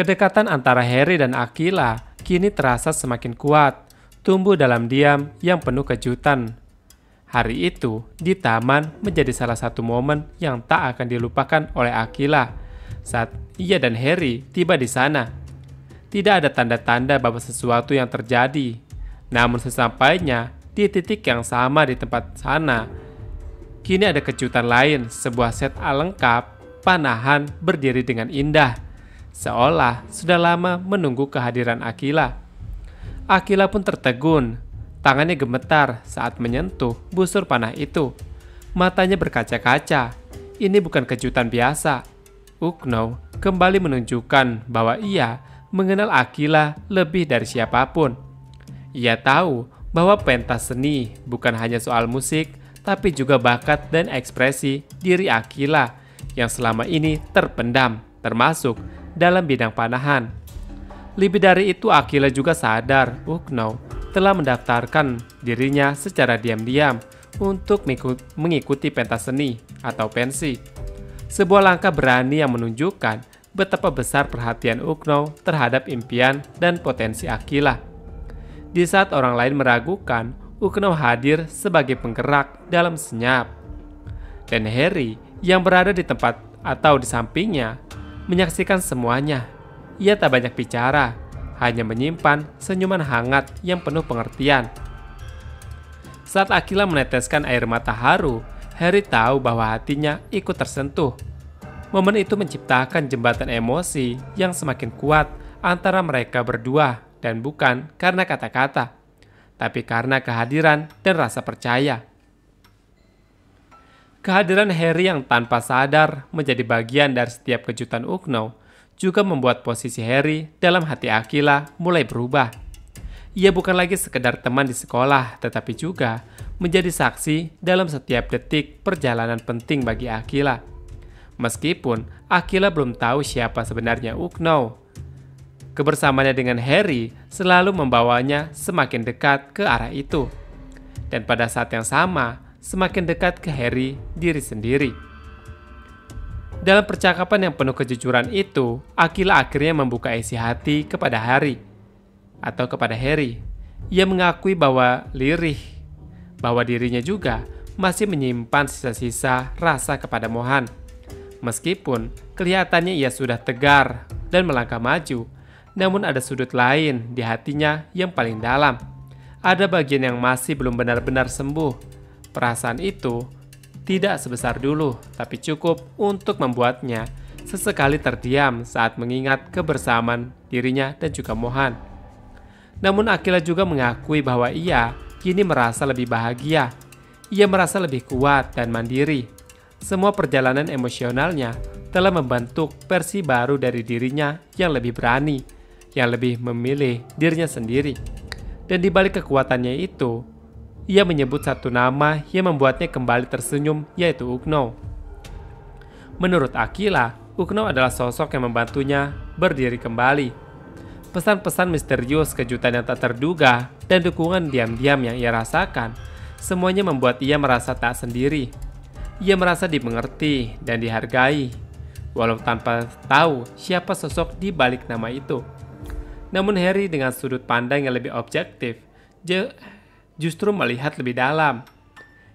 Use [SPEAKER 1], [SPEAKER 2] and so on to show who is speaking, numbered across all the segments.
[SPEAKER 1] Kedekatan antara Harry dan Aquila kini terasa semakin kuat, tumbuh dalam diam yang penuh kejutan. Hari itu di taman menjadi salah satu momen yang tak akan dilupakan oleh Aquila saat ia dan Harry tiba di sana. Tidak ada tanda-tanda bahwa sesuatu yang terjadi. Namun sesampainya di titik yang sama di tempat sana, kini ada kejutan lain, sebuah set lengkap panahan berdiri dengan indah, seolah sudah lama menunggu kehadiran Aquila. Aquila pun tertegun, tangannya gemetar saat menyentuh busur panah itu. Matanya berkaca-kaca, ini bukan kejutan biasa. Ukno kembali menunjukkan bahwa ia mengenal Aquila lebih dari siapapun. Ia tahu bahwa pentas seni bukan hanya soal musik, tapi juga bakat dan ekspresi diri Aquila yang selama ini terpendam, termasuk dalam bidang panahan. Lebih dari itu, Aquila juga sadar Ukno telah mendaftarkan dirinya secara diam-diam untuk mengikuti pentas seni atau pensi. Sebuah langkah berani yang menunjukkan betapa besar perhatian Ukno terhadap impian dan potensi Aquila. Di saat orang lain meragukan, Ukno hadir sebagai penggerak dalam senyap. Dan Harry yang berada di tempat atau di sampingnya menyaksikan semuanya. Ia tak banyak bicara, hanya menyimpan senyuman hangat yang penuh pengertian. Saat Aquila meneteskan air mata haru, Harry tahu bahwa hatinya ikut tersentuh. Momen itu menciptakan jembatan emosi yang semakin kuat antara mereka berdua, dan bukan karena kata-kata, tapi karena kehadiran dan rasa percaya. Kehadiran Harry yang tanpa sadar menjadi bagian dari setiap kejutan Ukno juga membuat posisi Harry dalam hati Aquila mulai berubah. Ia bukan lagi sekedar teman di sekolah, tetapi juga menjadi saksi dalam setiap detik perjalanan penting bagi Aquila. Meskipun Aquila belum tahu siapa sebenarnya Ukno, kebersamaannya dengan Harry selalu membawanya semakin dekat ke arah itu. Dan pada saat yang sama, semakin dekat ke Harry diri sendiri. Dalam percakapan yang penuh kejujuran itu, Aquila akhirnya membuka isi hati kepada Harry. Ia mengakui bahwa bahwa dirinya juga masih menyimpan sisa-sisa rasa kepada Mohan. Meskipun kelihatannya ia sudah tegar dan melangkah maju, namun ada sudut lain di hatinya yang paling dalam. Ada bagian yang masih belum benar-benar sembuh. Perasaan itu tidak sebesar dulu, tapi cukup untuk membuatnya sesekali terdiam saat mengingat kebersamaan dirinya dan juga Mohan. Namun Aquila juga mengakui bahwa ia kini merasa lebih bahagia. Ia merasa lebih kuat dan mandiri. Semua perjalanan emosionalnya telah membentuk versi baru dari dirinya yang lebih berani, yang lebih memilih dirinya sendiri. Dan di balik kekuatannya itu, ia menyebut satu nama yang membuatnya kembali tersenyum, yaitu Ukno. Menurut Aquila, Ukno adalah sosok yang membantunya berdiri kembali. Pesan-pesan misterius, kejutan yang tak terduga, dan dukungan diam-diam yang ia rasakan, semuanya membuat ia merasa tak sendiri. Ia merasa dimengerti dan dihargai, walau tanpa tahu siapa sosok di balik nama itu. Namun Harry dengan sudut pandang yang lebih objektif, justru melihat lebih dalam.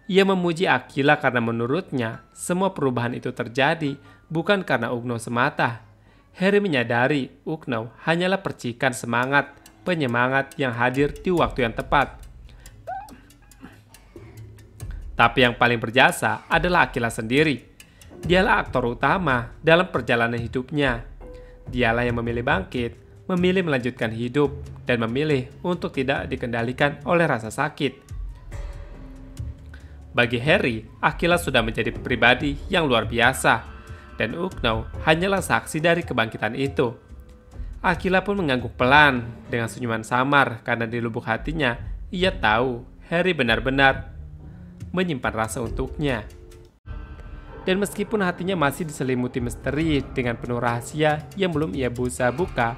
[SPEAKER 1] Ia memuji Aquila karena menurutnya semua perubahan itu terjadi bukan karena Ukno semata. Harry menyadari Ukno hanyalah percikan semangat, penyemangat yang hadir di waktu yang tepat. Tapi yang paling berjasa adalah Aquila sendiri. Dialah aktor utama dalam perjalanan hidupnya. Dialah yang memilih bangkit, memilih melanjutkan hidup, dan memilih untuk tidak dikendalikan oleh rasa sakit. Bagi Harry, Aquila sudah menjadi pribadi yang luar biasa, dan Ukno hanyalah saksi dari kebangkitan itu. Aquila pun mengangguk pelan dengan senyuman samar karena di lubuk hatinya ia tahu Harry benar-benar menyimpan rasa untuknya. Dan meskipun hatinya masih diselimuti misteri dengan penuh rahasia yang belum ia bisa buka,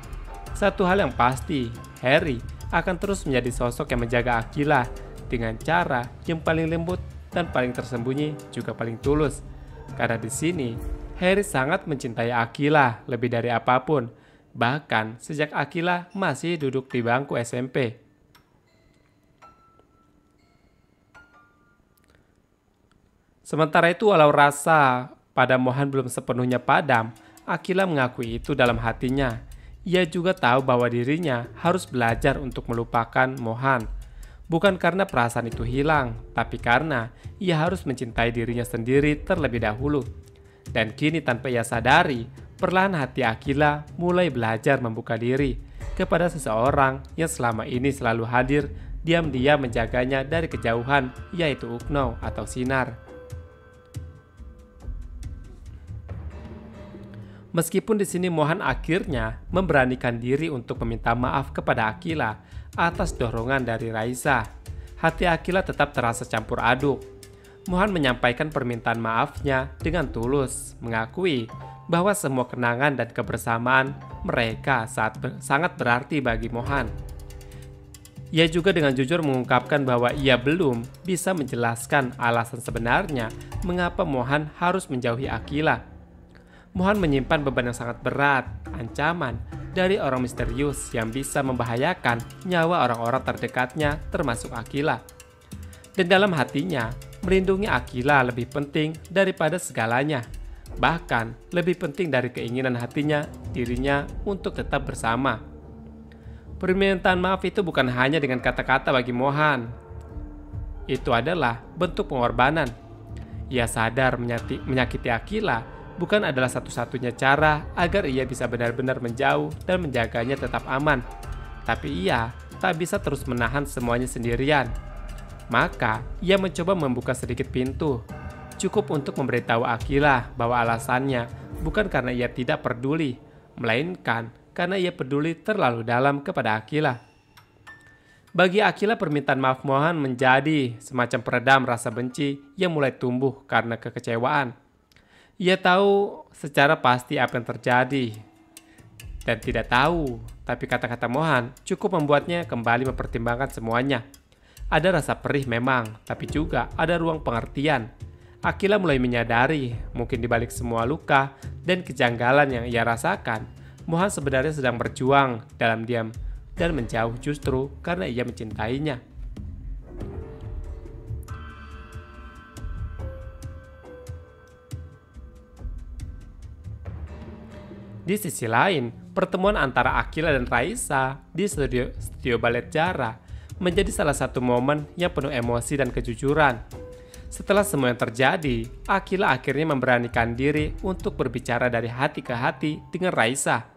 [SPEAKER 1] satu hal yang pasti, Harry akan terus menjadi sosok yang menjaga Aquila dengan cara yang paling lembut dan paling tersembunyi juga paling tulus. Karena di sini, Harry sangat mencintai Aquila lebih dari apapun. bahkan sejak Akila masih duduk di bangku SMP. Sementara itu, walau rasa pada Mohan belum sepenuhnya padam, Akila mengakui itu dalam hatinya. Ia juga tahu bahwa dirinya harus belajar untuk melupakan Mohan. Bukan karena perasaan itu hilang, tapi karena ia harus mencintai dirinya sendiri terlebih dahulu. Dan kini tanpa ia sadari, perlahan hati Akila mulai belajar membuka diri kepada seseorang yang selama ini selalu hadir diam-diam menjaganya dari kejauhan, yaitu Ukno atau Sinar. Meskipun di sini Mohan akhirnya memberanikan diri untuk meminta maaf kepada Akila atas dorongan dari Raisa, hati Akila tetap terasa campur aduk. Mohan menyampaikan permintaan maafnya dengan tulus, mengakui bahwa semua kenangan dan kebersamaan mereka sangat berarti bagi Mohan. Ia juga dengan jujur mengungkapkan bahwa ia belum bisa menjelaskan alasan sebenarnya mengapa Mohan harus menjauhi Akila. Mohan menyimpan beban yang sangat berat, ancaman dari orang misterius yang bisa membahayakan nyawa orang-orang terdekatnya termasuk Akila. Dan dalam hatinya, melindungi Akila lebih penting daripada segalanya. Bahkan lebih penting dari keinginan hatinya, dirinya untuk tetap bersama. Permintaan maaf itu bukan hanya dengan kata-kata bagi Mohan. Itu adalah bentuk pengorbanan. Ia sadar menyakiti Akila bukan adalah satu-satunya cara agar ia bisa benar-benar menjauh dan menjaganya tetap aman. Tapi ia tak bisa terus menahan semuanya sendirian. Maka ia mencoba membuka sedikit pintu. Cukup untuk memberitahu Akila bahwa alasannya bukan karena ia tidak peduli, melainkan karena ia peduli terlalu dalam kepada Akila. Bagi Akila, permintaan maaf Mohan menjadi semacam peredam rasa benci yang mulai tumbuh karena kekecewaan. Ia tahu secara pasti apa yang terjadi dan tidak tahu, tapi kata-kata Mohan cukup membuatnya kembali mempertimbangkan semuanya. Ada rasa perih memang, tapi juga ada ruang pengertian. Akila mulai menyadari, mungkin di balik semua luka dan kejanggalan yang ia rasakan, Mohan sebenarnya sedang berjuang dalam diam dan menjauh justru karena ia mencintainya. Di sisi lain, pertemuan antara Akila dan Raisa di studio balet Jara menjadi salah satu momen yang penuh emosi dan kejujuran. Setelah semua yang terjadi, Akila akhirnya memberanikan diri untuk berbicara dari hati ke hati dengan Raisa.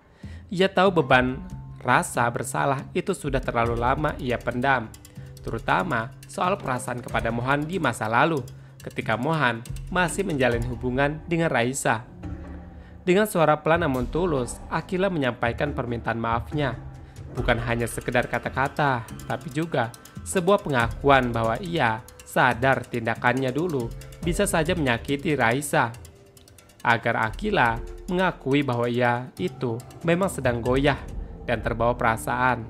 [SPEAKER 1] Ia tahu beban rasa bersalah itu sudah terlalu lama ia pendam, terutama soal perasaan kepada Mohan di masa lalu, ketika Mohan masih menjalin hubungan dengan Raisa. Dengan suara pelan namun tulus, Akila menyampaikan permintaan maafnya. Bukan hanya sekedar kata-kata, tapi juga sebuah pengakuan bahwa ia sadar tindakannya dulu bisa saja menyakiti Raisa. Agar Akila mengakui bahwa ia itu memang sedang goyah dan terbawa perasaan.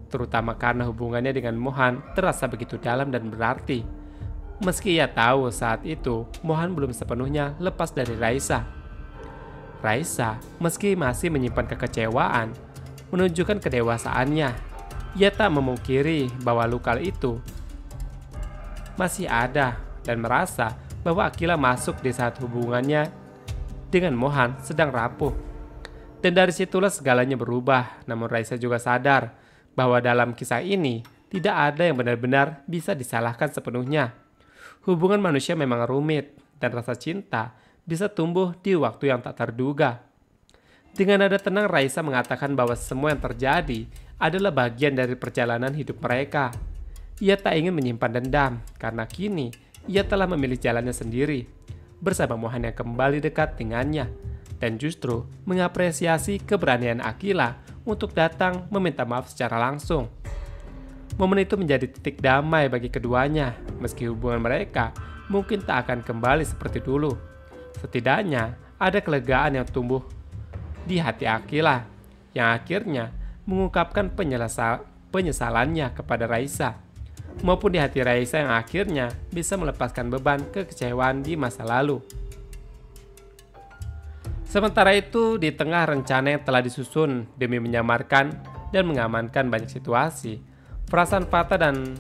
[SPEAKER 1] Terutama karena hubungannya dengan Mohan terasa begitu dalam dan berarti. Meski ia tahu saat itu Mohan belum sepenuhnya lepas dari Raisa. Raisa, meski masih menyimpan kekecewaan, menunjukkan kedewasaannya. Ia tak memungkiri bahwa luka itu masih ada dan merasa bahwa Akila masuk di saat hubungannya dengan Mohan sedang rapuh. Dan dari situlah segalanya berubah. Namun Raisa juga sadar bahwa dalam kisah ini tidak ada yang benar-benar bisa disalahkan sepenuhnya. Hubungan manusia memang rumit dan rasa cinta bisa tumbuh di waktu yang tak terduga. Dengan nada tenang, Raisa mengatakan bahwa semua yang terjadi adalah bagian dari perjalanan hidup mereka. Ia tak ingin menyimpan dendam karena kini ia telah memilih jalannya sendiri bersama Mohan yang kembali dekat dengannya dan justru mengapresiasi keberanian Akila untuk datang meminta maaf secara langsung. Momen itu menjadi titik damai bagi keduanya, meski hubungan mereka mungkin tak akan kembali seperti dulu. Setidaknya ada kelegaan yang tumbuh di hati Akila yang akhirnya mengungkapkan penyesalannya kepada Raisa, maupun di hati Raisa yang akhirnya bisa melepaskan beban kekecewaan di masa lalu. Sementara itu, di tengah rencana yang telah disusun demi menyamarkan dan mengamankan banyak situasi, perasaan Fata dan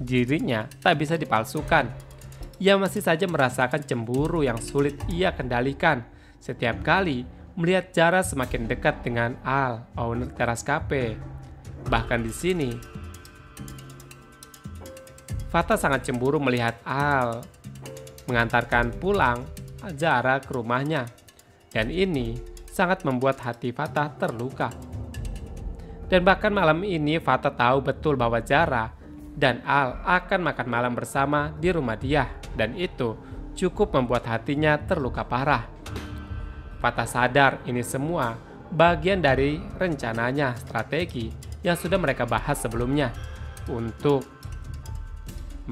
[SPEAKER 1] dirinya tak bisa dipalsukan. Ia masih saja merasakan cemburu yang sulit ia kendalikan setiap kali melihat Jara semakin dekat dengan Al, owner teras cafe. Bahkan di sini, Fata sangat cemburu melihat Al mengantarkan pulang Jara ke rumahnya. Dan ini sangat membuat hati Fata terluka. Dan bahkan malam ini Fata tahu betul bahwa Jara dan Al akan makan malam bersama di rumah dia. Dan itu cukup membuat hatinya terluka parah. Fata sadar ini semua bagian dari rencananya strategi yang sudah mereka bahas sebelumnya untuk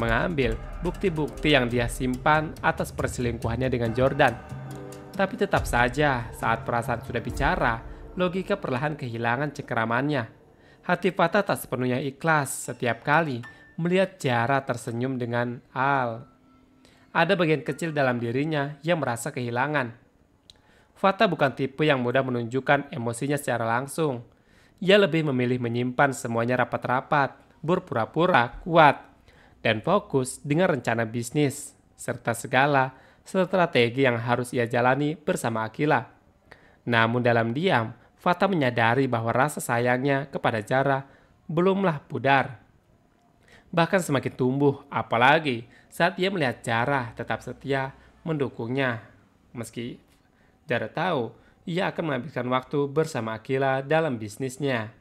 [SPEAKER 1] mengambil bukti-bukti yang dia simpan atas perselingkuhannya dengan Jordan. Tapi tetap saja saat perasaan sudah bicara, logika perlahan kehilangan cengkeramannya. Hati Fata tak sepenuhnya ikhlas setiap kali melihat Jara tersenyum dengan Al. Ada bagian kecil dalam dirinya yang merasa kehilangan. Fata bukan tipe yang mudah menunjukkan emosinya secara langsung. Ia lebih memilih menyimpan semuanya rapat-rapat, berpura-pura kuat, dan fokus dengan rencana bisnis, serta segala strategi yang harus ia jalani bersama Akila. Namun dalam diam, Fata menyadari bahwa rasa sayangnya kepada Jara belumlah pudar. Bahkan semakin tumbuh, apalagi saat ia melihat Jara tetap setia mendukungnya. Meski Jara tahu ia akan menghabiskan waktu bersama Akila dalam bisnisnya.